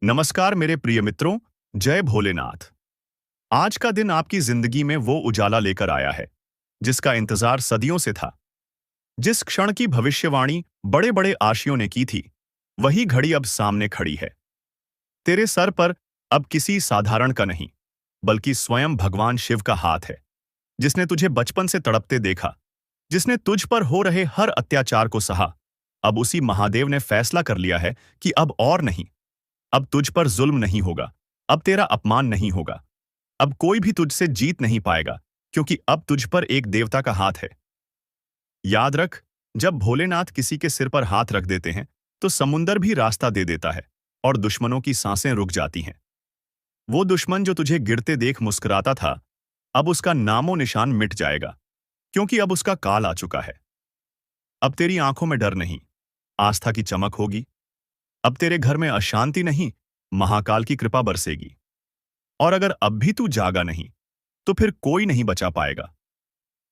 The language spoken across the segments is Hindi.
नमस्कार मेरे प्रिय मित्रों। जय भोलेनाथ। आज का दिन आपकी जिंदगी में वो उजाला लेकर आया है जिसका इंतजार सदियों से था। जिस क्षण की भविष्यवाणी बड़े बड़े आशियों ने की थी, वही घड़ी अब सामने खड़ी है। तेरे सर पर अब किसी साधारण का नहीं, बल्कि स्वयं भगवान शिव का हाथ है, जिसने तुझे बचपन से तड़पते देखा, जिसने तुझ पर हो रहे हर अत्याचार को सहा। अब उसी महादेव ने फैसला कर लिया है कि अब और नहीं। अब तुझ पर जुल्म नहीं होगा, अब तेरा अपमान नहीं होगा, अब कोई भी तुझसे जीत नहीं पाएगा, क्योंकि अब तुझ पर एक देवता का हाथ है। याद रख, जब भोलेनाथ किसी के सिर पर हाथ रख देते हैं, तो समुंदर भी रास्ता दे देता है और दुश्मनों की सांसें रुक जाती हैं। वो दुश्मन जो तुझे गिरते देख मुस्कुराता था, अब उसका नामो निशान मिट जाएगा, क्योंकि अब उसका काल आ चुका है। अब तेरी आंखों में डर नहीं, आस्था की चमक होगी। अब तेरे घर में अशांति नहीं, महाकाल की कृपा बरसेगी। और अगर अब भी तू जागा नहीं, तो फिर कोई नहीं बचा पाएगा,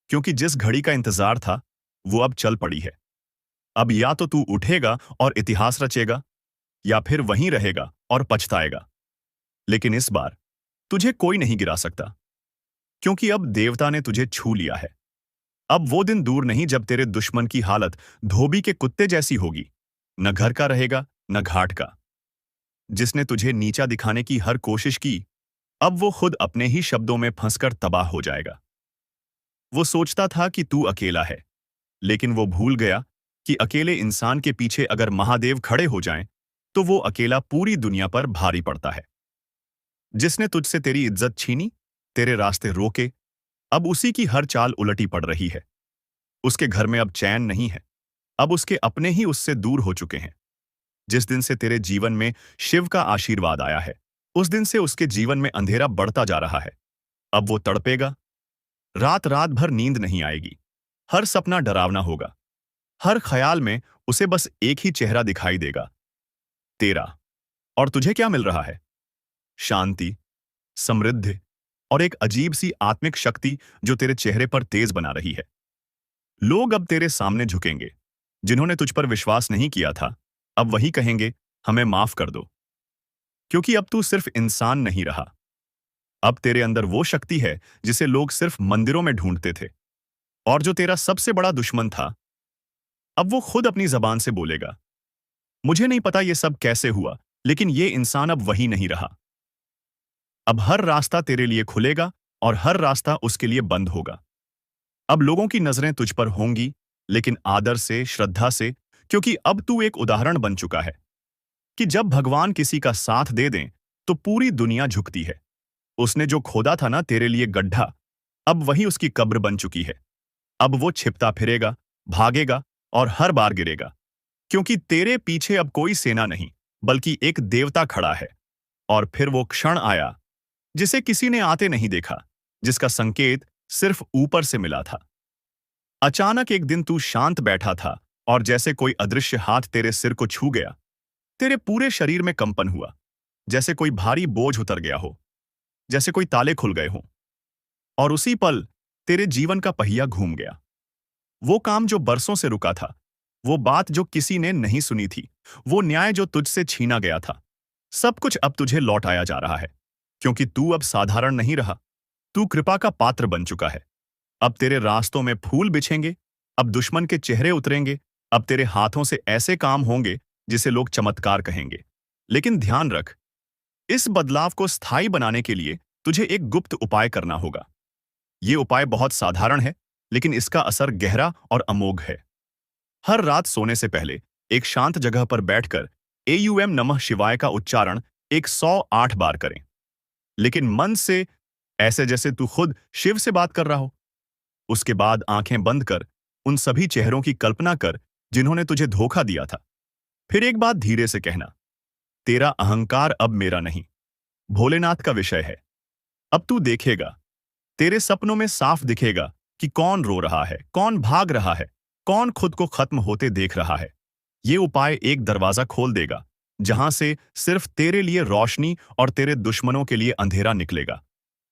क्योंकि जिस घड़ी का इंतजार था, वो अब चल पड़ी है। अब या तो तू उठेगा और इतिहास रचेगा, या फिर वहीं रहेगा और पछताएगा। लेकिन इस बार तुझे कोई नहीं गिरा सकता, क्योंकि अब देवता ने तुझे छू लिया है। अब वो दिन दूर नहीं जब तेरे दुश्मन की हालत धोबी के कुत्ते जैसी होगी। न घर का रहेगा, न घाट का। जिसने तुझे नीचा दिखाने की हर कोशिश की, अब वो खुद अपने ही शब्दों में फंसकर तबाह हो जाएगा। वो सोचता था कि तू अकेला है, लेकिन वो भूल गया कि अकेले इंसान के पीछे अगर महादेव खड़े हो जाएं, तो वो अकेला पूरी दुनिया पर भारी पड़ता है। जिसने तुझसे तेरी इज्जत छीनी, तेरे रास्ते रोके, अब उसी की हर चाल उलटी पड़ रही है। उसके घर में अब चैन नहीं है, अब उसके अपने ही उससे दूर हो चुके हैं। जिस दिन से तेरे जीवन में शिव का आशीर्वाद आया है, उस दिन से उसके जीवन में अंधेरा बढ़ता जा रहा है। अब वो तड़पेगा, रात रात भर नींद नहीं आएगी, हर सपना डरावना होगा, हर ख्याल में उसे बस एक ही चेहरा दिखाई देगा, तेरा। और तुझे क्या मिल रहा है? शांति, समृद्धि और एक अजीब सी आत्मिक शक्ति जो तेरे चेहरे पर तेज बना रही है। लोग अब तेरे सामने झुकेंगे। जिन्होंने तुझ पर विश्वास नहीं किया था, अब वही कहेंगे, हमें माफ कर दो। क्योंकि अब तू सिर्फ इंसान नहीं रहा, अब तेरे अंदर वो शक्ति है जिसे लोग सिर्फ मंदिरों में ढूंढते थे। और जो तेरा सबसे बड़ा दुश्मन था, अब वो खुद अपनी जबान से बोलेगा, मुझे नहीं पता ये सब कैसे हुआ, लेकिन ये इंसान अब वही नहीं रहा। अब हर रास्ता तेरे लिए खुलेगा और हर रास्ता उसके लिए बंद होगा। अब लोगों की नजरें तुझ पर होंगी, लेकिन आदर से, श्रद्धा से, क्योंकि अब तू एक उदाहरण बन चुका है कि जब भगवान किसी का साथ दे दें, तो पूरी दुनिया झुकती है। उसने जो खोदा था ना तेरे लिए गड्ढा, अब वही उसकी कब्र बन चुकी है। अब वो छिपता फिरेगा, भागेगा और हर बार गिरेगा, क्योंकि तेरे पीछे अब कोई सेना नहीं, बल्कि एक देवता खड़ा है। और फिर वो क्षण आया जिसे किसी ने आते नहीं देखा, जिसका संकेत सिर्फ ऊपर से मिला था। अचानक एक दिन तू शांत बैठा था और जैसे कोई अदृश्य हाथ तेरे सिर को छू गया। तेरे पूरे शरीर में कंपन हुआ, जैसे कोई भारी बोझ उतर गया हो, जैसे कोई ताले खुल गए हों। और उसी पल तेरे जीवन का पहिया घूम गया। वो काम जो बरसों से रुका था, वो बात जो किसी ने नहीं सुनी थी, वो न्याय जो तुझसे छीना गया था, सब कुछ अब तुझे लौट आया जा रहा है। क्योंकि तू अब साधारण नहीं रहा, तू कृपा का पात्र बन चुका है। अब तेरे रास्तों में फूल बिछेंगे, अब दुश्मन के चेहरे उतरेंगे, अब तेरे हाथों से ऐसे काम होंगे जिसे लोग चमत्कार कहेंगे। लेकिन ध्यान रख, इस बदलाव को स्थायी बनाने के लिए तुझे एक गुप्त उपाय करना होगा। ये उपाय बहुत साधारण है, लेकिन इसका असर गहरा और अमोघ है। हर रात सोने से पहले एक शांत जगह पर बैठकर एयूएम नमः शिवाय का उच्चारण 108 बार करें। लेकिन मन से, ऐसे जैसे तू खुद शिव से बात कर रहा हो। उसके बाद आंखें बंद कर उन सभी चेहरों की कल्पना कर जिन्होंने तुझे धोखा दिया था। फिर एक बात धीरे से कहना, तेरा अहंकार अब मेरा नहीं, भोलेनाथ का विषय है। अब तू देखेगा, तेरे सपनों में साफ दिखेगा कि कौन रो रहा है, कौन भाग रहा है, कौन खुद को खत्म होते देख रहा है। ये उपाय एक दरवाजा खोल देगा, जहां से सिर्फ तेरे लिए रोशनी और तेरे दुश्मनों के लिए अंधेरा निकलेगा।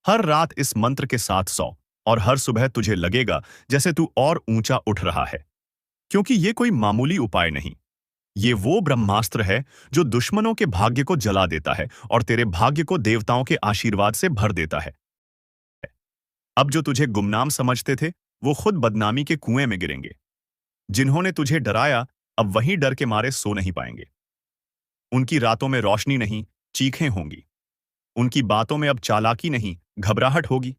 हर रात इस मंत्र के साथ सौ, और हर सुबह तुझे लगेगा जैसे तू और ऊंचा उठ रहा है। क्योंकि ये कोई मामूली उपाय नहीं, ये वो ब्रह्मास्त्र है जो दुश्मनों के भाग्य को जला देता है और तेरे भाग्य को देवताओं के आशीर्वाद से भर देता है। अब जो तुझे गुमनाम समझते थे, वो खुद बदनामी के कुएं में गिरेंगे। जिन्होंने तुझे डराया, अब वही डर के मारे सो नहीं पाएंगे। उनकी रातों में रोशनी नहीं, चीखें होंगी। उनकी बातों में अब चालाकी नहीं, घबराहट होगी।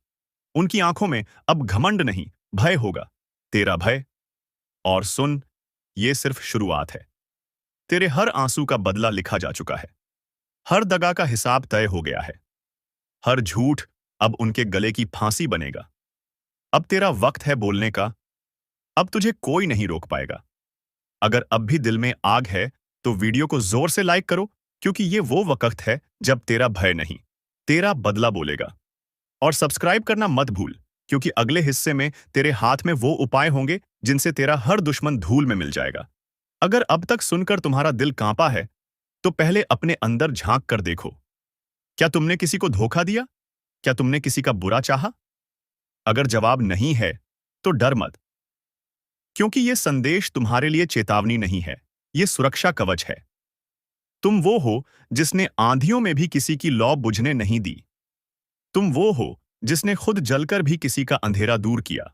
उनकी आंखों में अब घमंड नहीं, भय होगा, तेरा भय। और सुन, ये सिर्फ शुरुआत है। तेरे हर आंसू का बदला लिखा जा चुका है। हर दगा का हिसाब तय हो गया है। हर झूठ अब उनके गले की फांसी बनेगा। अब तेरा वक्त है बोलने का। अब तुझे कोई नहीं रोक पाएगा। अगर अब भी दिल में आग है, तो वीडियो को जोर से लाइक करो, क्योंकि ये वो वक्त है जब तेरा भय नहीं, तेरा बदला बोलेगा। और सब्सक्राइब करना मत भूल, क्योंकि अगले हिस्से में तेरे हाथ में वो उपाय होंगे जिनसे तेरा हर दुश्मन धूल में मिल जाएगा। अगर अब तक सुनकर तुम्हारा दिल कांपा है, तो पहले अपने अंदर झांक कर देखो। क्या तुमने किसी को धोखा दिया? क्या तुमने किसी का बुरा चाहा? अगर जवाब नहीं है, तो डर मत, क्योंकि ये संदेश तुम्हारे लिए चेतावनी नहीं है, ये सुरक्षा कवच है। तुम वो हो जिसने आंधियों में भी किसी की लौ बुझने नहीं दी। तुम वो हो जिसने खुद जलकर भी किसी का अंधेरा दूर किया।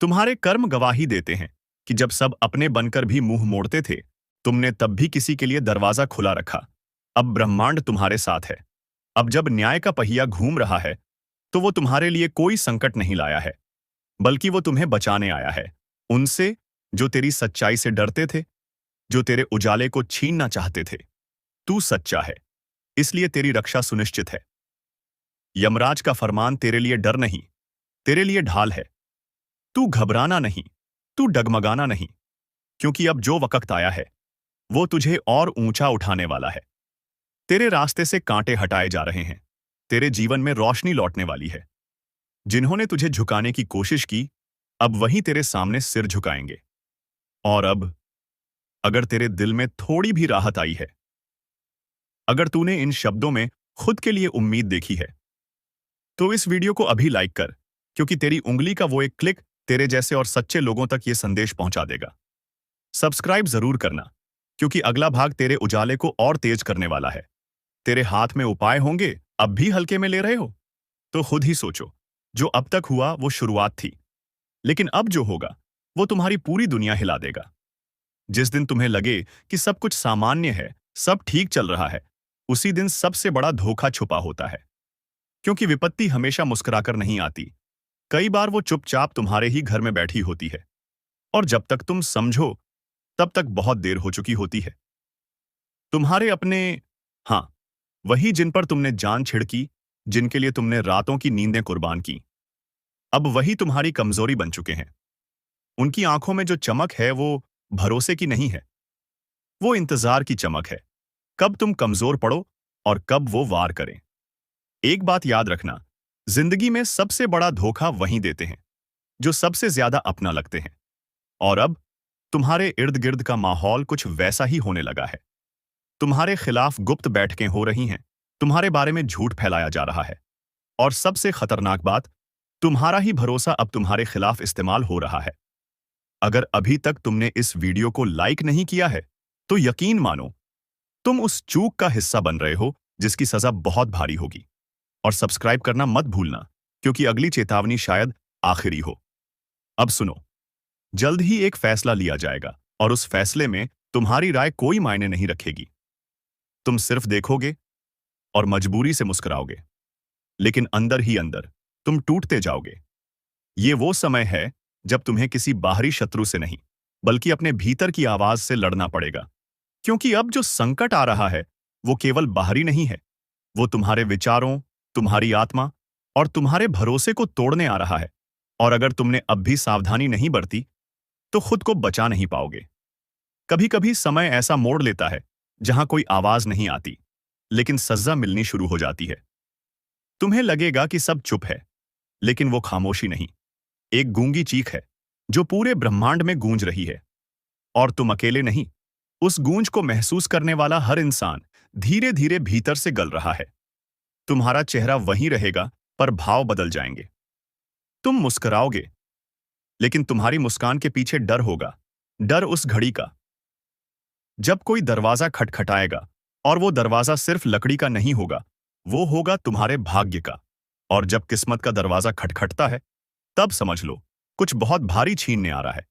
तुम्हारे कर्म गवाही देते हैं कि जब सब अपने बनकर भी मुंह मोड़ते थे, तुमने तब भी किसी के लिए दरवाजा खुला रखा। अब ब्रह्मांड तुम्हारे साथ है। अब जब न्याय का पहिया घूम रहा है, तो वो तुम्हारे लिए कोई संकट नहीं लाया है, बल्कि वो तुम्हें बचाने आया है उनसे जो तेरी सच्चाई से डरते थे, जो तेरे उजाले को छीनना चाहते थे। तू सच्चा है, इसलिए तेरी रक्षा सुनिश्चित है। यमराज का फरमान तेरे लिए डर नहीं, तेरे लिए ढाल है। तू घबराना नहीं, तू डगमगाना नहीं, क्योंकि अब जो वक्त आया है, वो तुझे और ऊंचा उठाने वाला है। तेरे रास्ते से कांटे हटाए जा रहे हैं। तेरे जीवन में रोशनी लौटने वाली है। जिन्होंने तुझे झुकाने की कोशिश की, अब वही तेरे सामने सिर झुकाएंगे। और अब अगर तेरे दिल में थोड़ी भी राहत आई है, अगर तूने इन शब्दों में खुद के लिए उम्मीद देखी है, तो इस वीडियो को अभी लाइक कर, क्योंकि तेरी उंगली का वो एक क्लिक तेरे जैसे और सच्चे लोगों तक ये संदेश पहुंचा देगा। सब्सक्राइब जरूर करना, क्योंकि अगला भाग तेरे उजाले को और तेज करने वाला है। तेरे हाथ में उपाय होंगे, अब भी हल्के में ले रहे हो? तो खुद ही सोचो, जो अब तक हुआ वो शुरुआत थी, लेकिन अब जो होगा वो तुम्हारी पूरी दुनिया हिला देगा। जिस दिन तुम्हें लगे कि सब कुछ सामान्य है, सब ठीक चल रहा है, उसी दिन सबसे बड़ा धोखा छुपा होता है। क्योंकि विपत्ति हमेशा मुस्कुराकर नहीं आती। कई बार वो चुपचाप तुम्हारे ही घर में बैठी होती है, और जब तक तुम समझो, तब तक बहुत देर हो चुकी होती है। तुम्हारे अपने, हाँ, वही जिन पर तुमने जान छिड़की, जिनके लिए तुमने रातों की नींदें कुर्बान की, अब वही तुम्हारी कमजोरी बन चुके हैं। उनकी आंखों में जो चमक है, वो भरोसे की नहीं है, वो इंतजार की चमक है। कब तुम कमजोर पड़ो और कब वो वार करें। एक बात याद रखना, जिंदगी में सबसे बड़ा धोखा वहीं देते हैं जो सबसे ज्यादा अपना लगते हैं। और अब तुम्हारे इर्द गिर्द का माहौल कुछ वैसा ही होने लगा है। तुम्हारे खिलाफ गुप्त बैठकें हो रही हैं, तुम्हारे बारे में झूठ फैलाया जा रहा है, और सबसे खतरनाक बात, तुम्हारा ही भरोसा अब तुम्हारे खिलाफ इस्तेमाल हो रहा है। अगर अभी तक तुमने इस वीडियो को लाइक नहीं किया है, तो यकीन मानो, तुम उस चूक का हिस्सा बन रहे हो जिसकी सजा बहुत भारी होगी। और सब्सक्राइब करना मत भूलना, क्योंकि अगली चेतावनी शायद आखिरी हो। अब सुनो, जल्द ही एक फैसला लिया जाएगा, और उस फैसले में तुम्हारी राय कोई मायने नहीं रखेगी। तुम सिर्फ देखोगे और मजबूरी से मुस्कुराओगे, लेकिन अंदर ही अंदर तुम टूटते जाओगे। ये वो समय है जब तुम्हें किसी बाहरी शत्रु से नहीं, बल्कि अपने भीतर की आवाज से लड़ना पड़ेगा। क्योंकि अब जो संकट आ रहा है, वो केवल बाहरी नहीं है, वो तुम्हारे विचारों, तुम्हारी आत्मा और तुम्हारे भरोसे को तोड़ने आ रहा है। और अगर तुमने अब भी सावधानी नहीं बरती, तो खुद को बचा नहीं पाओगे। कभी कभी समय ऐसा मोड़ लेता है जहां कोई आवाज नहीं आती, लेकिन सजा मिलनी शुरू हो जाती है। तुम्हें लगेगा कि सब चुप है, लेकिन वो खामोशी नहीं, एक गूंगी चीख है जो पूरे ब्रह्मांड में गूंज रही है। और तुम अकेले नहीं, उस गूंज को महसूस करने वाला हर इंसान धीरे धीरे भीतर से गल रहा है। तुम्हारा चेहरा वहीं रहेगा, पर भाव बदल जाएंगे। तुम मुस्कुराओगे, लेकिन तुम्हारी मुस्कान के पीछे डर होगा। डर उस घड़ी का जब कोई दरवाजा खटखटाएगा और वो दरवाजा सिर्फ लकड़ी का नहीं होगा, वो होगा तुम्हारे भाग्य का। और जब किस्मत का दरवाजा खटखटता है, तब समझ लो कुछ बहुत भारी छीनने आ रहा है।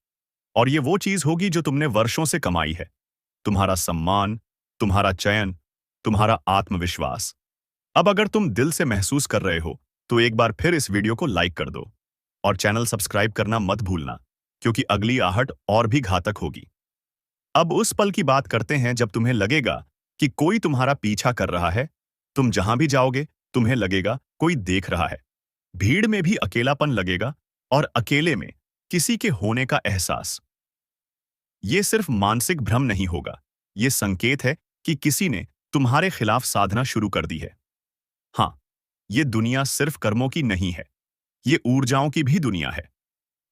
और ये वो चीज होगी जो तुमने वर्षों से कमाई है। तुम्हारा सम्मान, तुम्हारा चयन, तुम्हारा आत्मविश्वास। अब अगर तुम दिल से महसूस कर रहे हो तो एक बार फिर इस वीडियो को लाइक कर दो और चैनल सब्सक्राइब करना मत भूलना, क्योंकि अगली आहट और भी घातक होगी। अब उस पल की बात करते हैं जब तुम्हें लगेगा कि कोई तुम्हारा पीछा कर रहा है। तुम जहां भी जाओगे तुम्हें लगेगा कोई देख रहा है। भीड़ में भी अकेलापन लगेगा और अकेले में किसी के होने का एहसास। ये सिर्फ मानसिक भ्रम नहीं होगा, ये संकेत है कि किसी ने तुम्हारे खिलाफ साधना शुरू कर दी है। हाँ, ये दुनिया सिर्फ कर्मों की नहीं है, ये ऊर्जाओं की भी दुनिया है।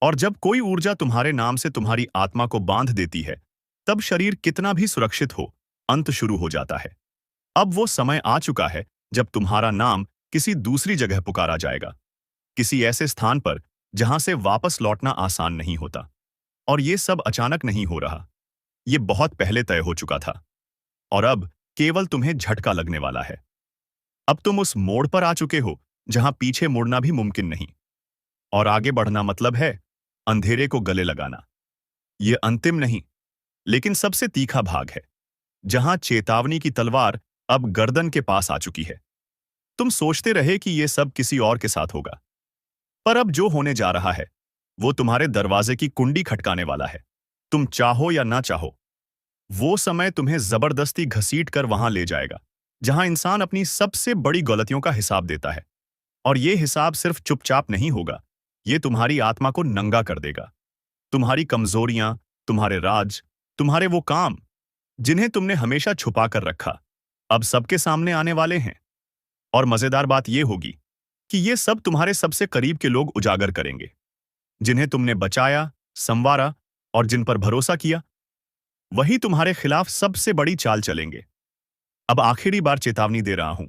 और जब कोई ऊर्जा तुम्हारे नाम से तुम्हारी आत्मा को बांध देती है, तब शरीर कितना भी सुरक्षित हो, अंत शुरू हो जाता है। अब वो समय आ चुका है जब तुम्हारा नाम किसी दूसरी जगह पुकारा जाएगा, किसी ऐसे स्थान पर जहां से वापस लौटना आसान नहीं होता। और ये सब अचानक नहीं हो रहा, ये बहुत पहले तय हो चुका था। और अब केवल तुम्हें झटका लगने वाला है। अब तुम उस मोड़ पर आ चुके हो जहां पीछे मुड़ना भी मुमकिन नहीं। और आगे बढ़ना मतलब है अंधेरे को गले लगाना। ये अंतिम नहीं, लेकिन सबसे तीखा भाग है, जहां चेतावनी की तलवार अब गर्दन के पास आ चुकी है। तुम सोचते रहे कि यह सब किसी और के साथ होगा, पर अब जो होने जा रहा है वो तुम्हारे दरवाजे की कुंडी खटकाने वाला है। तुम चाहो या ना चाहो, वो समय तुम्हें जबरदस्ती घसीट कर वहां ले जाएगा जहां इंसान अपनी सबसे बड़ी गलतियों का हिसाब देता है। और ये हिसाब सिर्फ चुपचाप नहीं होगा, ये तुम्हारी आत्मा को नंगा कर देगा। तुम्हारी कमजोरियां, तुम्हारे राज, तुम्हारे वो काम जिन्हें तुमने हमेशा छुपा कर रखा, अब सबके सामने आने वाले हैं। और मजेदार बात यह होगी कि ये सब तुम्हारे सबसे करीब के लोग उजागर करेंगे, जिन्हें तुमने बचाया, संवारा और जिन पर भरोसा किया। वही तुम्हारे खिलाफ सबसे बड़ी चाल चलेंगे। अब आखिरी बार चेतावनी दे रहा हूं,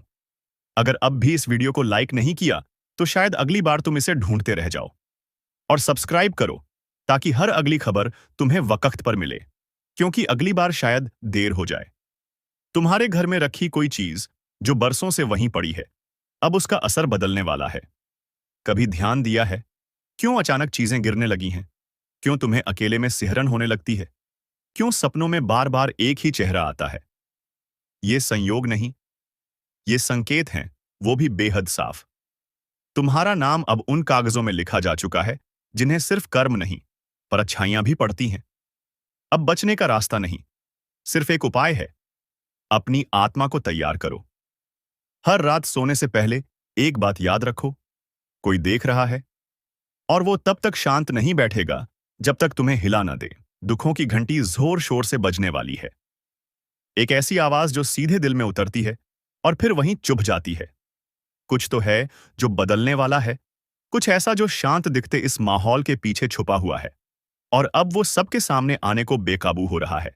अगर अब भी इस वीडियो को लाइक नहीं किया तो शायद अगली बार तुम इसे ढूंढते रह जाओ। और सब्सक्राइब करो ताकि हर अगली खबर तुम्हें वक्त पर मिले, क्योंकि अगली बार शायद देर हो जाए। तुम्हारे घर में रखी कोई चीज जो बरसों से वहीं पड़ी है, अब उसका असर बदलने वाला है। कभी ध्यान दिया है क्यों अचानक चीजें गिरने लगी हैं? क्यों तुम्हें अकेले में सिहरन होने लगती है? क्यों सपनों में बार बार एक ही चेहरा आता है? ये संयोग नहीं, ये संकेत हैं, वो भी बेहद साफ। तुम्हारा नाम अब उन कागजों में लिखा जा चुका है जिन्हें सिर्फ कर्म नहीं, पर अच्छाइयां भी पड़ती हैं। अब बचने का रास्ता नहीं, सिर्फ एक उपाय है। अपनी आत्मा को तैयार करो। हर रात सोने से पहले एक बात याद रखो, कोई देख रहा है, और वो तब तक शांत नहीं बैठेगा जब तक तुम्हें हिला न दे। दुखों की घंटी जोर शोर से बजने वाली है, एक ऐसी आवाज जो सीधे दिल में उतरती है और फिर वहीं चुभ जाती है। कुछ तो है जो बदलने वाला है, कुछ ऐसा जो शांत दिखते इस माहौल के पीछे छुपा हुआ है, और अब वो सबके सामने आने को बेकाबू हो रहा है।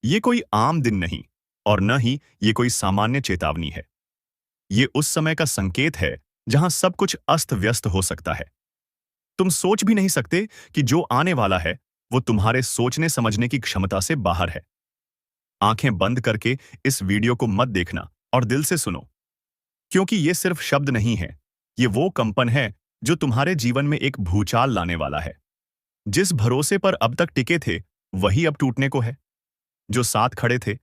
ये कोई आम दिन नहीं, और न ही ये कोई सामान्य चेतावनी है। ये उस समय का संकेत है जहां सब कुछ अस्त व्यस्त हो सकता है। तुम सोच भी नहीं सकते कि जो आने वाला है वो तुम्हारे सोचने समझने की क्षमता से बाहर है। आंखें बंद करके इस वीडियो को मत देखना और दिल से सुनो, क्योंकि ये सिर्फ शब्द नहीं है, ये वो कंपन है जो तुम्हारे जीवन में एक भूचाल लाने वाला है। जिस भरोसे पर अब तक टिके थे वही अब टूटने को है। जो साथ खड़े थे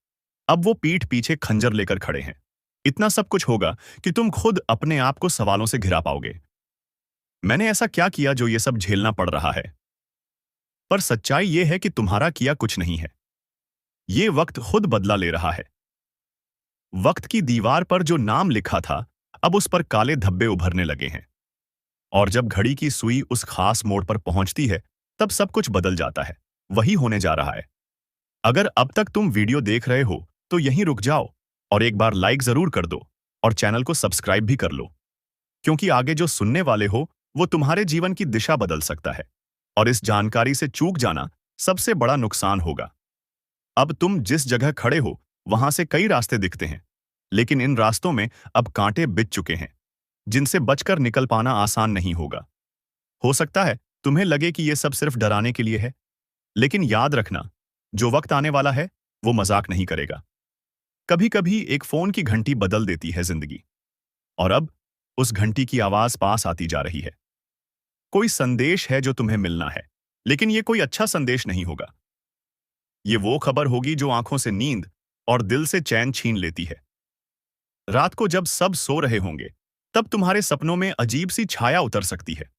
अब वो पीठ पीछे खंजर लेकर खड़े हैं। इतना सब कुछ होगा कि तुम खुद अपने आप को सवालों से घिरा पाओगे। मैंने ऐसा क्या किया जो ये सब झेलना पड़ रहा है? पर सच्चाई ये है कि तुम्हारा किया कुछ नहीं है, ये वक्त खुद बदला ले रहा है। वक्त की दीवार पर जो नाम लिखा था अब उस पर काले धब्बे उभरने लगे हैं। और जब घड़ी की सुई उस खास मोड़ पर पहुंचती है तब सब कुछ बदल जाता है। वही होने जा रहा है। अगर अब तक तुम वीडियो देख रहे हो तो यहीं रुक जाओ और एक बार लाइक जरूर कर दो और चैनल को सब्सक्राइब भी कर लो, क्योंकि आगे जो सुनने वाले हो वो तुम्हारे जीवन की दिशा बदल सकता है। और इस जानकारी से चूक जाना सबसे बड़ा नुकसान होगा। अब तुम जिस जगह खड़े हो वहां से कई रास्ते दिखते हैं, लेकिन इन रास्तों में अब कांटे बिछ चुके हैं जिनसे बचकर निकल पाना आसान नहीं होगा। हो सकता है तुम्हें लगे कि यह सब सिर्फ डराने के लिए है, लेकिन याद रखना, जो वक्त आने वाला है वो मजाक नहीं करेगा। कभी कभी एक फोन की घंटी बदल देती है जिंदगी, और अब उस घंटी की आवाज पास आती जा रही है। कोई संदेश है जो तुम्हें मिलना है, लेकिन ये कोई अच्छा संदेश नहीं होगा। ये वो खबर होगी जो आंखों से नींद और दिल से चैन छीन लेती है। रात को जब सब सो रहे होंगे, तब तुम्हारे सपनों में अजीब सी छाया उतर सकती है।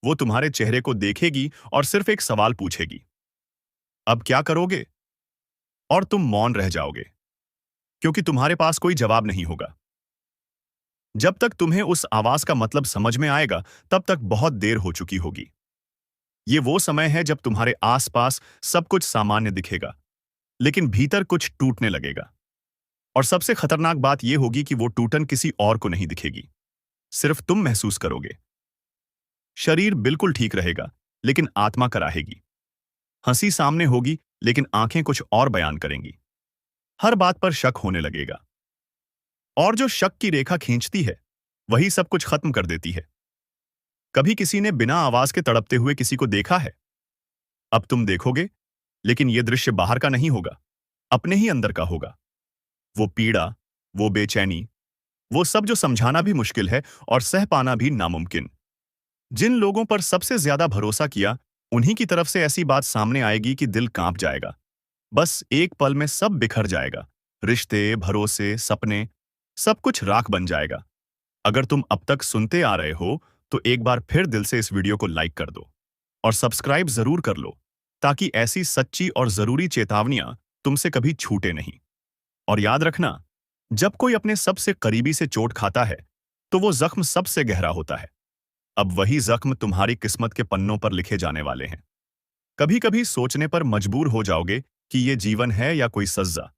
वो तुम्हारे चेहरे को देखेगी और सिर्फ एक सवाल पूछेगी, अब क्या करोगे? और तुम मौन रह जाओगे, क्योंकि तुम्हारे पास कोई जवाब नहीं होगा। जब तक तुम्हें उस आवाज का मतलब समझ में आएगा, तब तक बहुत देर हो चुकी होगी। ये वो समय है जब तुम्हारे आसपास सब कुछ सामान्य दिखेगा, लेकिन भीतर कुछ टूटने लगेगा। और सबसे खतरनाक बात यह होगी कि वो टूटन किसी और को नहीं दिखेगी, सिर्फ तुम महसूस करोगे। शरीर बिल्कुल ठीक रहेगा, लेकिन आत्मा कराहेगी। हंसी सामने होगी, लेकिन आंखें कुछ और बयान करेंगी। हर बात पर शक होने लगेगा, और जो शक की रेखा खींचती है, वही सब कुछ खत्म कर देती है। कभी किसी ने बिना आवाज के तड़पते हुए किसी को देखा है? अब तुम देखोगे, लेकिन यह दृश्य बाहर का नहीं होगा, अपने ही अंदर का होगा। वो पीड़ा, वो बेचैनी, वो सब जो समझाना भी मुश्किल है और सह पाना भी नामुमकिन। जिन लोगों पर सबसे ज्यादा भरोसा किया, उन्हीं की तरफ से ऐसी बात सामने आएगी कि दिल कांप जाएगा। बस एक पल में सब बिखर जाएगा। रिश्ते, भरोसे, सपने, सब कुछ राख बन जाएगा। अगर तुम अब तक सुनते आ रहे हो, तो एक बार फिर दिल से इस वीडियो को लाइक कर दो और सब्सक्राइब जरूर कर लो, ताकि ऐसी सच्ची और जरूरी चेतावनियां तुमसे कभी छूटे नहीं। और याद रखना, जब कोई अपने सबसे करीबी से चोट खाता है, तो वो जख्म सबसे गहरा होता है। अब वही जख्म तुम्हारी किस्मत के पन्नों पर लिखे जाने वाले हैं। कभी कभी सोचने पर मजबूर हो जाओगे कि ये जीवन है या कोई सज्जा।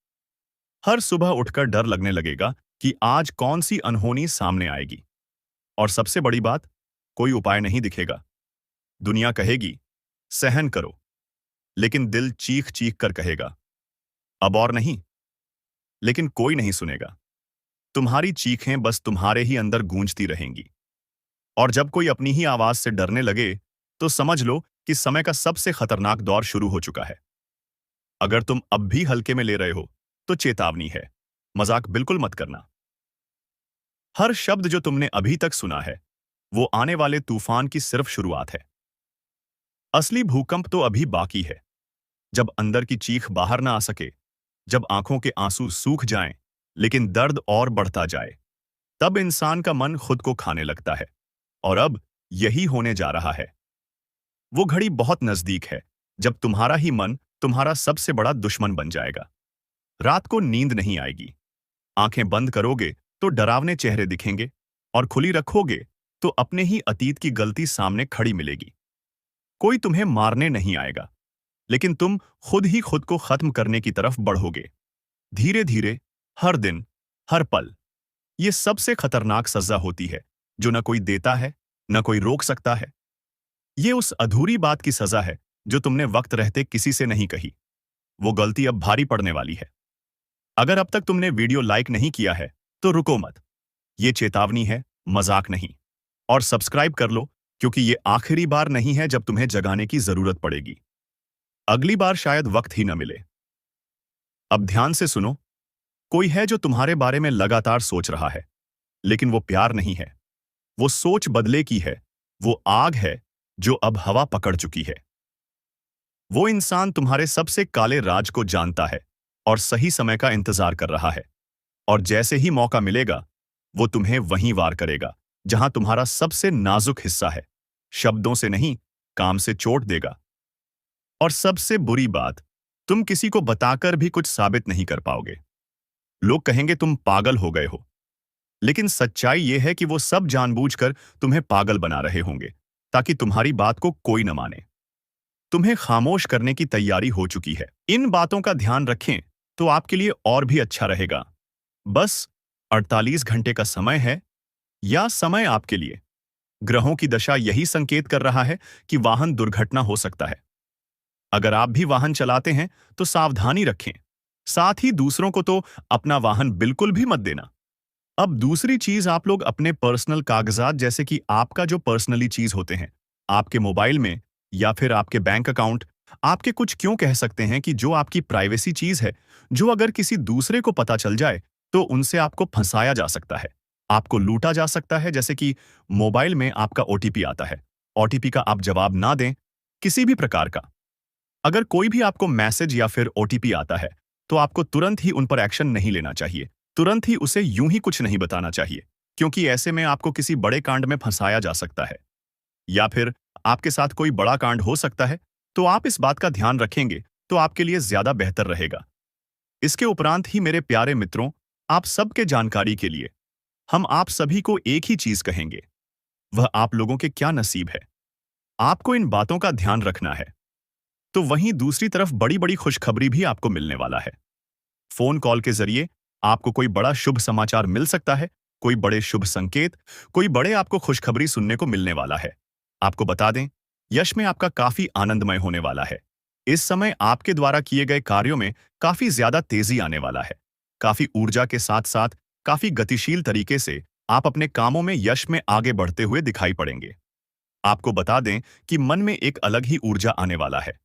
हर सुबह उठकर डर लगने लगेगा कि आज कौन सी अनहोनी सामने आएगी। और सबसे बड़ी बात, कोई उपाय नहीं दिखेगा। दुनिया कहेगी सहन करो, लेकिन दिल चीख चीख कर कहेगा अब और नहीं। लेकिन कोई नहीं सुनेगा। तुम्हारी चीखें बस तुम्हारे ही अंदर गूंजती रहेंगी। और जब कोई अपनी ही आवाज से डरने लगे, तो समझ लो कि समय का सबसे खतरनाक दौर शुरू हो चुका है। अगर तुम अब भी हल्के में ले रहे हो, तो चेतावनी है, मजाक बिल्कुल मत करना। हर शब्द जो तुमने अभी तक सुना है, वो आने वाले तूफान की सिर्फ शुरुआत है। असली भूकंप तो अभी बाकी है, जब अंदर की चीख बाहर ना आ सके, जब आंखों के आंसू सूख जाएं, लेकिन दर्द और बढ़ता जाए, तब इंसान का मन खुद को खाने लगता है। और अब यही होने जा रहा है। वो घड़ी बहुत नजदीक है, जब तुम्हारा ही मन तुम्हारा सबसे बड़ा दुश्मन बन जाएगा। रात को नींद नहीं आएगी। आंखें बंद करोगे तो डरावने चेहरे दिखेंगे, और खुली रखोगे तो अपने ही अतीत की गलती सामने खड़ी मिलेगी। कोई तुम्हें मारने नहीं आएगा, लेकिन तुम खुद ही खुद को खत्म करने की तरफ बढ़ोगे, धीरे धीरे, हर दिन, हर पल। ये सबसे खतरनाक सजा होती है, जो न कोई देता है, न कोई रोक सकता है। ये उस अधूरी बात की सजा है जो तुमने वक्त रहते किसी से नहीं कही। वो गलती अब भारी पड़ने वाली है। अगर अब तक तुमने वीडियो लाइक नहीं किया है, तो रुको मत। ये चेतावनी है, मजाक नहीं। और सब्सक्राइब कर लो, क्योंकि ये आखिरी बार नहीं है जब तुम्हें जगाने की जरूरत पड़ेगी। अगली बार शायद वक्त ही न मिले। अब ध्यान से सुनो। कोई है जो तुम्हारे बारे में लगातार सोच रहा है, लेकिन वो प्यार नहीं है। वो सोच बदले की है। वो आग है जो अब हवा पकड़ चुकी है। वो इंसान तुम्हारे सबसे काले राज को जानता है और सही समय का इंतजार कर रहा है। और जैसे ही मौका मिलेगा, वो तुम्हें वहीं वार करेगा, जहां तुम्हारा सबसे नाजुक हिस्सा है। शब्दों से नहीं, काम से चोट देगा। और सबसे बुरी बात, तुम किसी को बताकर भी कुछ साबित नहीं कर पाओगे। लोग कहेंगे तुम पागल हो गए हो, लेकिन सच्चाई यह है कि वो सब जानबूझकर तुम्हें पागल बना रहे होंगे, ताकि तुम्हारी बात को कोई न माने। तुम्हें खामोश करने की तैयारी हो चुकी है। इन बातों का ध्यान रखें, तो आपके लिए और भी अच्छा रहेगा। बस 48 घंटे का समय है, या समय आपके लिए। ग्रहों की दशा यही संकेत कर रहा है कि वाहन दुर्घटना हो सकता है। अगर आप भी वाहन चलाते हैं, तो सावधानी रखें। साथ ही दूसरों को तो अपना वाहन बिल्कुल भी मत देना। अब दूसरी चीज, आप लोग अपने पर्सनल कागजात, जैसे कि आपका जो पर्सनली चीज होते हैं, आपके मोबाइल में या फिर आपके बैंक अकाउंट, आपके कुछ क्यों कह सकते हैं कि जो आपकी प्राइवेसी चीज है, जो अगर किसी दूसरे को पता चल जाए तो उनसे आपको फंसाया जा सकता है, आपको लूटा जा सकता है। जैसे कि मोबाइल में आपका ओटीपी आता है, ओटीपी का आप जवाब ना दें, किसी भी प्रकार का। अगर कोई भी आपको मैसेज या फिर ओटीपी आता है, तो आपको तुरंत ही उन पर एक्शन नहीं लेना चाहिए, तुरंत ही उसे यूं ही कुछ नहीं बताना चाहिए, क्योंकि ऐसे में आपको किसी बड़े कांड में फंसाया जा सकता है, या फिर आपके साथ कोई बड़ा कांड हो सकता है। तो आप इस बात का ध्यान रखेंगे तो आपके लिए ज्यादा बेहतर रहेगा। इसके उपरांत ही मेरे प्यारे मित्रों, आप सबके जानकारी के लिए हम आप सभी को एक ही चीज कहेंगे, वह आप लोगों के क्या नसीब है। आपको इन बातों का ध्यान रखना है। तो वहीं दूसरी तरफ बड़ी बड़ी खुशखबरी भी आपको मिलने वाला है। फोन कॉल के जरिए आपको कोई बड़ा शुभ समाचार मिल सकता है, कोई बड़े शुभ संकेत, कोई बड़े आपको खुशखबरी सुनने को मिलने वाला है। आपको बता दें, यश में आपका काफी आनंदमय होने वाला है। इस समय आपके द्वारा किए गए कार्यों में काफी ज्यादा तेजी आने वाला है। काफी ऊर्जा के साथ साथ काफी गतिशील तरीके से आप अपने कामों में यश में आगे बढ़ते हुए दिखाई पड़ेंगे। आपको बता दें कि मन में एक अलग ही ऊर्जा आने वाला है।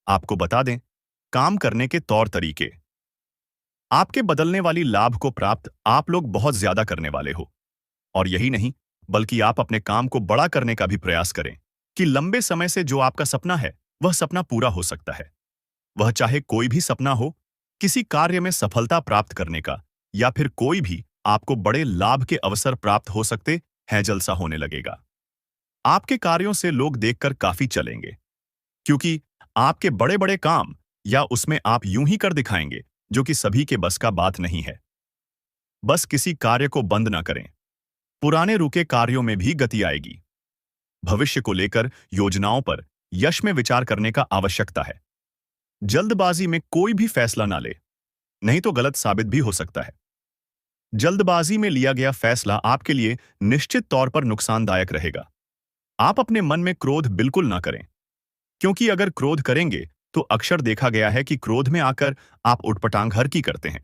आपको बता दें, काम करने के तौर तरीके आपके बदलने वाली लाभ को प्राप्त आप लोग बहुत ज्यादा करने वाले हो। और यही नहीं, बल्कि आप अपने काम को बड़ा करने का भी प्रयास करें कि लंबे समय से जो आपका सपना है वह सपना पूरा हो सकता है। वह चाहे कोई भी सपना हो, किसी कार्य में सफलता प्राप्त करने का, या फिर कोई भी आपको बड़े लाभ के अवसर प्राप्त हो सकते हैं, जलसा होने लगेगा। आपके कार्यों से लोग देखकर काफी चलेंगे, क्योंकि आपके बड़े बड़े काम या उसमें आप यूं ही कर दिखाएंगे जो कि सभी के बस का बात नहीं है। बस किसी कार्य को बंद ना करें, पुराने रुके कार्यों में भी गति आएगी। भविष्य को लेकर योजनाओं पर यश में विचार करने का आवश्यकता है। जल्दबाजी में कोई भी फैसला ना ले, नहीं तो गलत साबित भी हो सकता है। जल्दबाजी में लिया गया फैसला आपके लिए निश्चित तौर पर नुकसानदायक रहेगा। आप अपने मन में क्रोध बिल्कुल ना करें, क्योंकि अगर क्रोध करेंगे तो अक्सर देखा गया है कि क्रोध में आकर आप उटपटांग हरकत करते हैं।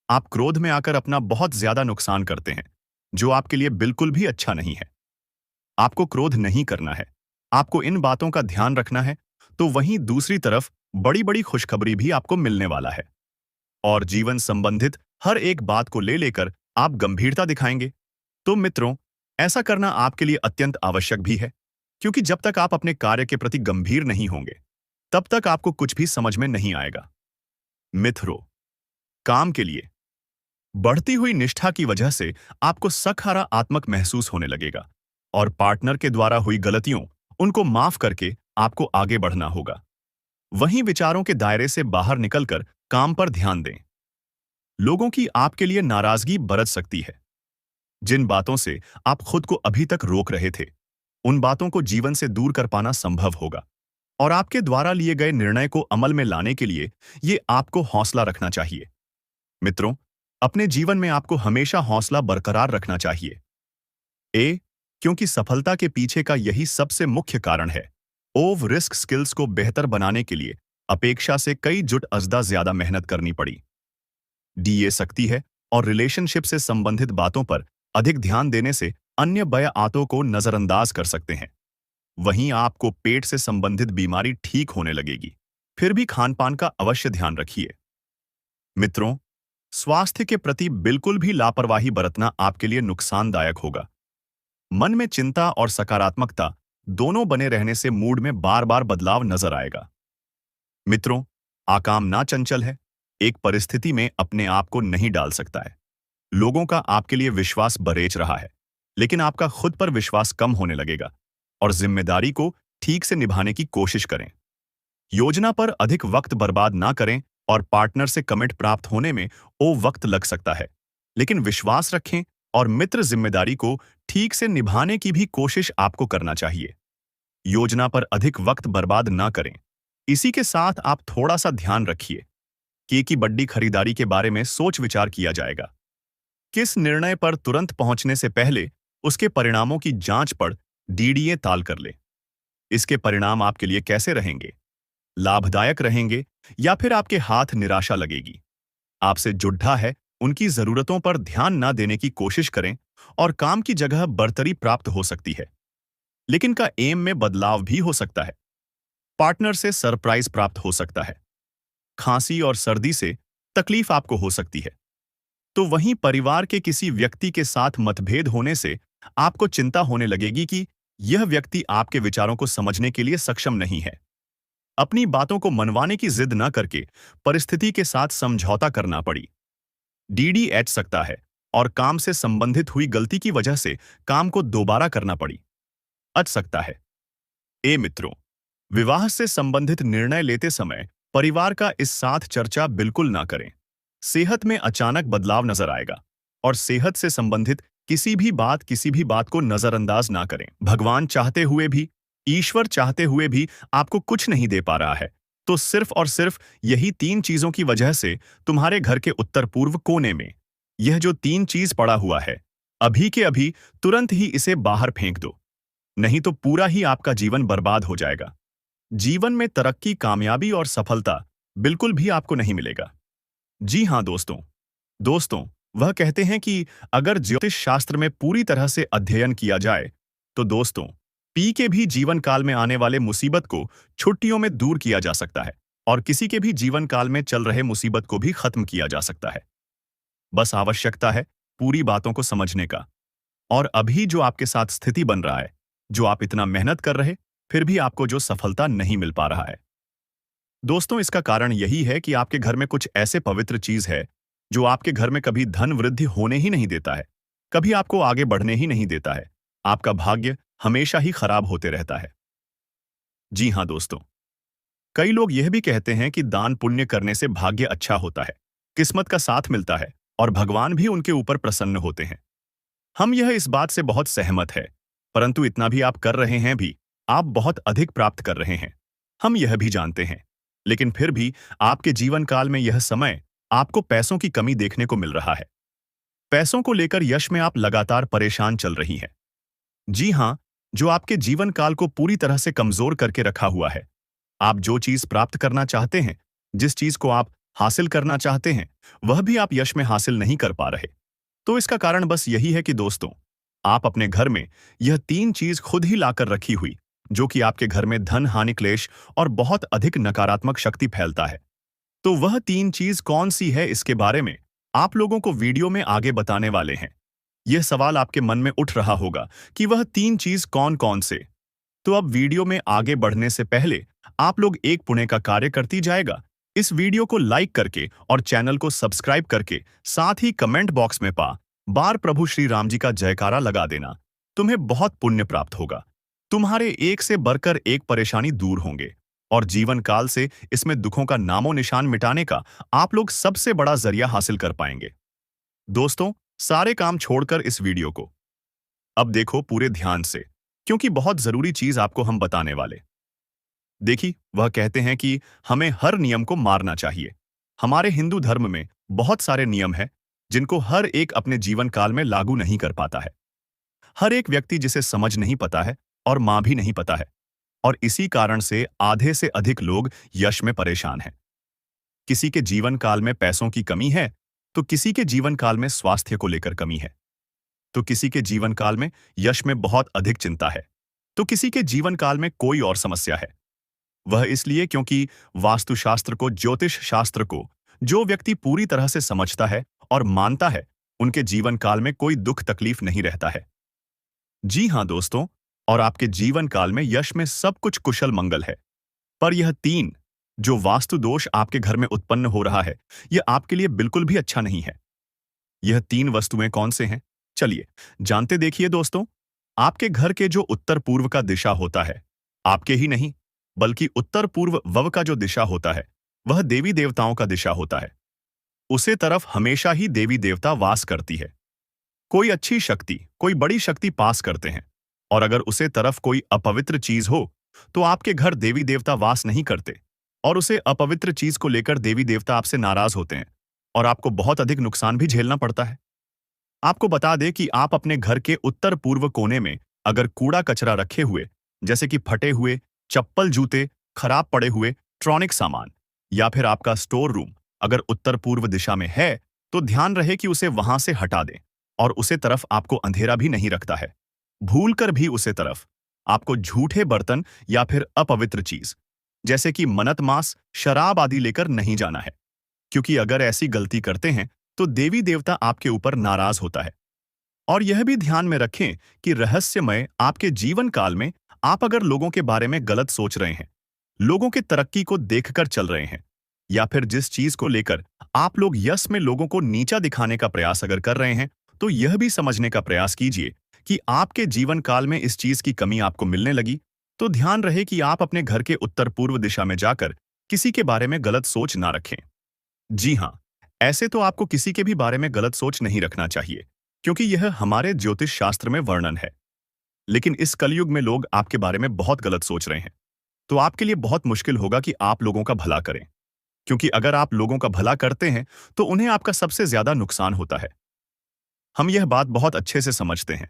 आप क्रोध में आकर अपना बहुत ज्यादा नुकसान करते हैं, जो आपके लिए बिल्कुल भी अच्छा नहीं है। आपको क्रोध नहीं करना है, आपको इन बातों का ध्यान रखना है। तो वहीं दूसरी तरफ बड़ी बड़ी खुशखबरी भी आपको मिलने वाला है, और जीवन संबंधित हर एक बात को ले लेकर आप गंभीरता दिखाएंगे। तो मित्रों, ऐसा करना आपके लिए अत्यंत आवश्यक भी है, क्योंकि जब तक आप अपने कार्य के प्रति गंभीर नहीं होंगे, तब तक आपको कुछ भी समझ में नहीं आएगा। मित्रों, काम के लिए बढ़ती हुई निष्ठा की वजह से आपको सकारात्मक महसूस होने लगेगा, और पार्टनर के द्वारा हुई गलतियों उनको माफ करके आपको आगे बढ़ना होगा। वहीं विचारों के दायरे से बाहर निकलकर काम पर ध्यान दें। लोगों की आपके लिए नाराजगी बरत सकती है। जिन बातों से आप खुद को अभी तक रोक रहे थे, उन बातों को जीवन से दूर कर पाना संभव होगा, और आपके द्वारा लिए गए निर्णय को अमल में लाने के लिए ये आपको हौसला रखना चाहिए। मित्रों, अपने जीवन में आपको हमेशा हौसला बरकरार रखना चाहिए। क्योंकि सफलता के पीछे का यही सबसे मुख्य कारण है। ओव रिस्क स्किल्स को बेहतर बनाने के लिए अपेक्षा से कई जुट अजदा ज्यादा मेहनत करनी पड़ी। ये सकती है, और रिलेशनशिप से संबंधित बातों पर अधिक ध्यान देने से अन्य बयाआतों को नजरअंदाज कर सकते हैं। वहीं आपको पेट से संबंधित बीमारी ठीक होने लगेगी। फिर भी खानपान का अवश्य ध्यान रखिए। मित्रों, स्वास्थ्य के प्रति बिल्कुल भी लापरवाही बरतना आपके लिए नुकसानदायक होगा। मन में चिंता और सकारात्मकता दोनों बने रहने से मूड में बार बार बदलाव नजर आएगा। मित्रों, आकाम ना चंचल है, एक परिस्थिति में अपने आप को नहीं डाल सकता है। लोगों का आपके लिए विश्वास बरेच रहा है, लेकिन आपका खुद पर विश्वास कम होने लगेगा, और जिम्मेदारी को ठीक से निभाने की कोशिश करें। योजना पर अधिक वक्त बर्बाद ना करें, और पार्टनर से कमिट प्राप्त होने में वक्त लग सकता है, लेकिन विश्वास रखें, और मित्र जिम्मेदारी को ठीक से निभाने की भी कोशिश आपको करना चाहिए। योजना पर अधिक वक्त बर्बाद ना करें। इसी के साथ आप थोड़ा सा ध्यान रखिए कि बड़ी खरीदारी के बारे में सोच विचार किया जाएगा। किस निर्णय पर तुरंत पहुंचने से पहले उसके परिणामों की जांच पड़ डीडीए ताल कर ले। इसके परिणाम आपके लिए कैसे रहेंगे? लाभदायक रहेंगे, या फिर आपके हाथ निराशा लगेगी? आपसे जुड़ा है, उनकी जरूरतों पर ध्यान ना देने की कोशिश करें, और काम की जगह बढ़तरी प्राप्त हो सकती है, लेकिन का एम में बदलाव भी हो सकता है। पार्टनर से सरप्राइज प्राप्त हो सकता है। खांसी और सर्दी से तकलीफ आपको हो सकती है। तो वहीं परिवार के किसी व्यक्ति के साथ मतभेद होने से आपको चिंता होने लगेगी कि यह व्यक्ति आपके विचारों को समझने के लिए सक्षम नहीं है। अपनी बातों को मनवाने की जिद न करके परिस्थिति के साथ समझौता करना पड़ी। डीडीएच सकता है और काम से संबंधित हुई गलती की वजह से काम को दोबारा करना पड़ी। अच सकता है। ए मित्रों, विवाह से संबंधित निर्णय लेते समय परिवार का इस साथ चर्चा बिल्कुल ना करें। सेहत में अचानक बदलाव नजर आएगा और सेहत से संबंधित किसी भी बात को नजरअंदाज ना करें। भगवान चाहते हुए भी, ईश्वर चाहते हुए भी आपको कुछ नहीं दे पा रहा है, तो सिर्फ और सिर्फ यही 3 चीजों की वजह से तुम्हारे घर के उत्तर पूर्व कोने में यह जो 3 चीज पड़ा हुआ है, अभी के अभी तुरंत ही इसे बाहर फेंक दो, नहीं तो पूरा ही आपका जीवन बर्बाद हो जाएगा। जीवन में तरक्की, कामयाबी और सफलता बिल्कुल भी आपको नहीं मिलेगा। जी हां दोस्तों, वह कहते हैं कि अगर ज्योतिष शास्त्र में पूरी तरह से अध्ययन किया जाए तो दोस्तों, पी के भी जीवन काल में आने वाले मुसीबत को छुट्टियों में दूर किया जा सकता है और किसी के भी जीवन काल में चल रहे मुसीबत को भी खत्म किया जा सकता है। बस आवश्यकता है पूरी बातों को समझने का। और अभी जो आपके साथ स्थिति बन रहा है, जो आप इतना मेहनत कर रहे, फिर भी आपको जो सफलता नहीं मिल पा रहा है दोस्तों, इसका कारण यही है कि आपके घर में कुछ ऐसे पवित्र चीज है जो आपके घर में कभी धन वृद्धि होने ही नहीं देता है, कभी आपको आगे बढ़ने ही नहीं देता है। आपका भाग्य हमेशा ही खराब होते रहता है। जी हां दोस्तों, कई लोग यह भी कहते हैं कि दान पुण्य करने से भाग्य अच्छा होता है, किस्मत का साथ मिलता है और भगवान भी उनके ऊपर प्रसन्न होते हैं। हम यह इस बात से बहुत सहमत है, परंतु इतना भी आप कर रहे हैं भी, आप बहुत अधिक प्राप्त कर रहे हैं, हम यह भी जानते हैं। लेकिन फिर भी आपके जीवन काल में यह समय आपको पैसों की कमी देखने को मिल रहा है। पैसों को लेकर यश में आप लगातार परेशान चल रही हैं। जी हां, जो आपके जीवन काल को पूरी तरह से कमजोर करके रखा हुआ है। आप जो चीज प्राप्त करना चाहते हैं, जिस चीज को आप हासिल करना चाहते हैं, वह भी आप यश में हासिल नहीं कर पा रहे। तो इसका कारण बस यही है कि दोस्तों, आप अपने घर में यह 3 चीज खुद ही लाकर रखी हुई, जो कि आपके घर में धन हानि, क्लेश और बहुत अधिक नकारात्मक शक्ति फैलता है। तो वह 3 चीज कौन सी है, इसके बारे में आप लोगों को वीडियो में आगे बताने वाले हैं। यह सवाल आपके मन में उठ रहा होगा कि वह 3 चीज कौन कौन से। तो अब वीडियो में आगे बढ़ने से पहले आप लोग एक पुण्य का कार्य करती जाएगा, इस वीडियो को लाइक करके और चैनल को सब्सक्राइब करके साथ ही कमेंट बॉक्स में बार प्रभु श्री राम जी का जयकारा लगा देना। तुम्हें बहुत पुण्य प्राप्त होगा, तुम्हारे एक से बढ़कर एक परेशानी दूर होंगे और जीवन काल से इसमें दुखों का नामो निशान मिटाने का आप लोग सबसे बड़ा जरिया हासिल कर पाएंगे। दोस्तों, सारे काम छोड़कर इस वीडियो को अब देखो पूरे ध्यान से, क्योंकि बहुत जरूरी चीज आपको हम बताने वाले। देखिए, वह कहते हैं कि हमें हर नियम को मारना चाहिए। हमारे हिंदू धर्म में बहुत सारे नियम हैं जिनको हर एक अपने जीवन काल में लागू नहीं कर पाता है। हर एक व्यक्ति जिसे समझ नहीं पता है और मां भी नहीं पता है, और इसी कारण से आधे से अधिक लोग यश में परेशान हैं। किसी के जीवन काल में पैसों की कमी है, तो किसी के जीवन काल में स्वास्थ्य को लेकर कमी है, तो किसी के जीवन काल में यश में बहुत अधिक चिंता है, तो किसी के जीवन काल में कोई और समस्या है। वह इसलिए क्योंकि वास्तुशास्त्र को, ज्योतिष शास्त्र को जो व्यक्ति पूरी तरह से समझता है और मानता है, उनके जीवन काल में कोई दुख तकलीफ नहीं रहता है। जी हां दोस्तों, और आपके जीवन काल में यश में सब कुछ कुशल मंगल है। पर यह 3 जो वास्तु दोष आपके घर में उत्पन्न हो रहा है, यह आपके लिए बिल्कुल भी अच्छा नहीं है। यह 3 वस्तुएं कौन से हैं? चलिए जानते देखिए दोस्तों। आपके घर के जो उत्तर पूर्व का दिशा होता है, आपके ही नहीं बल्कि उत्तर पूर्व वव का जो दिशा होता है, वह देवी देवताओं का दिशा होता है। उसे तरफ हमेशा ही देवी देवता वास करती है। कोई अच्छी शक्ति, कोई बड़ी शक्ति पास करते हैं, और अगर उसे तरफ कोई अपवित्र चीज हो तो आपके घर देवी देवता वास नहीं करते, और उसे अपवित्र चीज को लेकर देवी देवता आपसे नाराज होते हैं और आपको बहुत अधिक नुकसान भी झेलना पड़ता है। आपको बता दें कि आप अपने घर के उत्तर पूर्व कोने में अगर कूड़ा कचरा रखे हुए, जैसे कि फटे हुए चप्पल, जूते, खराब पड़े हुए इलेक्ट्रॉनिक सामान, या फिर आपका स्टोर रूम अगर उत्तर पूर्व दिशा में है, तो ध्यान रहे कि उसे वहां से हटा दें, और उसे तरफ आपको अंधेरा भी नहीं रखता है। भूलकर भी उसे तरफ आपको झूठे बर्तन या फिर अपवित्र चीज जैसे कि मन्नत मांस, शराब आदि लेकर नहीं जाना है, क्योंकि अगर ऐसी गलती करते हैं तो देवी देवता आपके ऊपर नाराज होता है। और यह भी ध्यान में रखें कि रहस्यमय आपके जीवन काल में आप अगर लोगों के बारे में गलत सोच रहे हैं, लोगों के तरक्की को देखकर चल रहे हैं, या फिर जिस चीज को लेकर आप लोग यश में लोगों को नीचा दिखाने का प्रयास अगर कर रहे हैं, तो यह भी समझने का प्रयास कीजिए कि आपके जीवन काल में इस चीज की कमी आपको मिलने लगी, तो ध्यान रहे कि आप अपने घर के उत्तर पूर्व दिशा में जाकर किसी के बारे में गलत सोच ना रखें। जी हाँ, ऐसे तो आपको किसी के भी बारे में गलत सोच नहीं रखना चाहिए, क्योंकि यह हमारे ज्योतिष शास्त्र में वर्णन है। लेकिन इस कलयुग में लोग आपके बारे में बहुत गलत सोच रहे हैं, तो आपके लिए बहुत मुश्किल होगा कि आप लोगों का भला करें, क्योंकि अगर आप लोगों का भला करते हैं तो उन्हें आपका सबसे ज्यादा नुकसान होता है। हम यह बात बहुत अच्छे से समझते हैं।